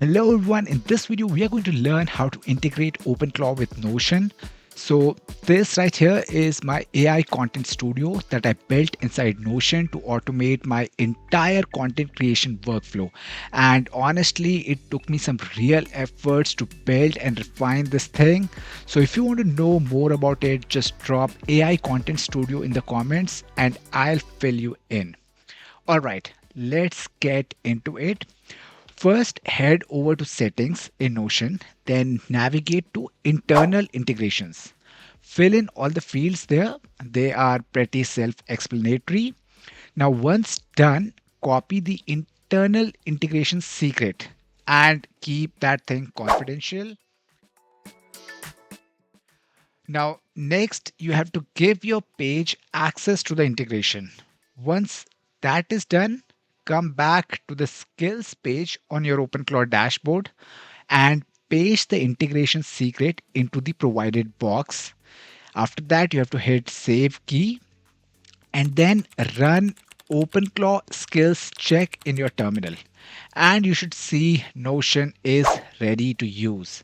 Hello everyone, in this video we are going to learn how to integrate OpenClaw with Notion. So this right here is my AI content studio that I built inside Notion to automate my entire content creation workflow. And honestly, it took me some real efforts to build and refine this thing. So if you want to know more about it, just drop AI content studio in the comments and I'll fill you in. All right, let's get into it. First, head over to Settings in Notion, then navigate to Internal Integrations. Fill in all the fields there. They are pretty self-explanatory. Now, once done, copy the internal integration secret and keep that thing confidential. Now, next, you have to give your page access to the integration. Once that is done, come back to the skills page on your OpenClaw dashboard and paste the integration secret into the provided box. After that, you have to hit save key and then run OpenClaw skills check in your terminal. And you should see Notion is ready to use.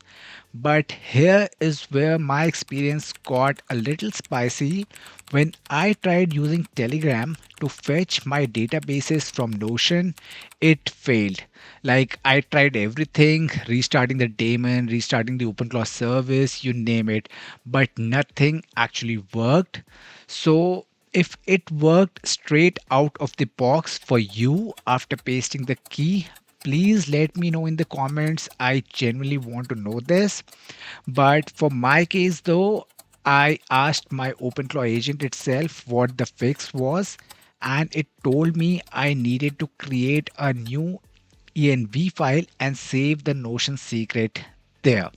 But here is where my experience got a little spicy when I tried using Telegram to fetch my databases from Notion. It failed. Like I tried everything, restarting the daemon, restarting the OpenClaw service, you name it, but nothing actually worked. So if it worked straight out of the box for you after pasting the key, please let me know in the comments. I genuinely want to know this. But for my case, though, I asked my OpenClaw agent itself what the fix was, and it told me I needed to create a new env file and save the Notion secret there.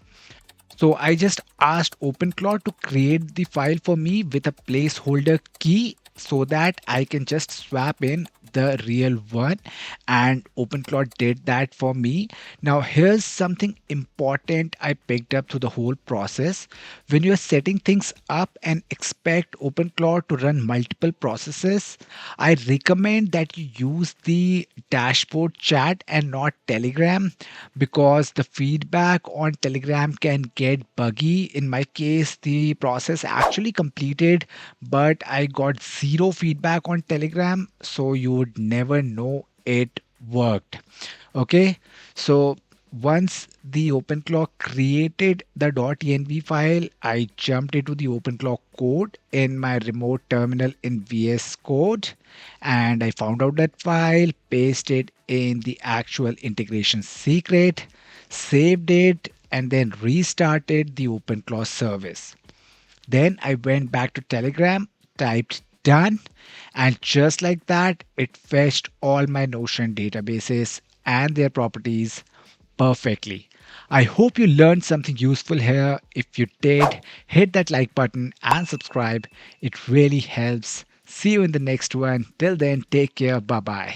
So I just asked OpenClaw to create the file for me with a placeholder key so that I can just swap in the real one, and OpenClaw did that for me. Now here's something important I picked up through the whole process. When you're setting things up and expect OpenClaw to run multiple processes, I recommend that you use the dashboard chat and not Telegram, because the feedback on Telegram can get buggy. In my case, the process actually completed, but I got zero feedback on Telegram, so you would never know it worked. Okay, so once the OpenClaw created the .env file, I jumped into the OpenClaw code in my remote terminal in VS Code, and I found out that file, pasted in the actual integration secret, saved it, and then restarted the OpenClaw service. Then I went back to Telegram, typed done, and just like that, it fetched all my Notion databases and their properties perfectly. I hope you learned something useful here. If you did, hit that like button and subscribe. It really helps. See you in the next one. Till then, take care. Bye bye.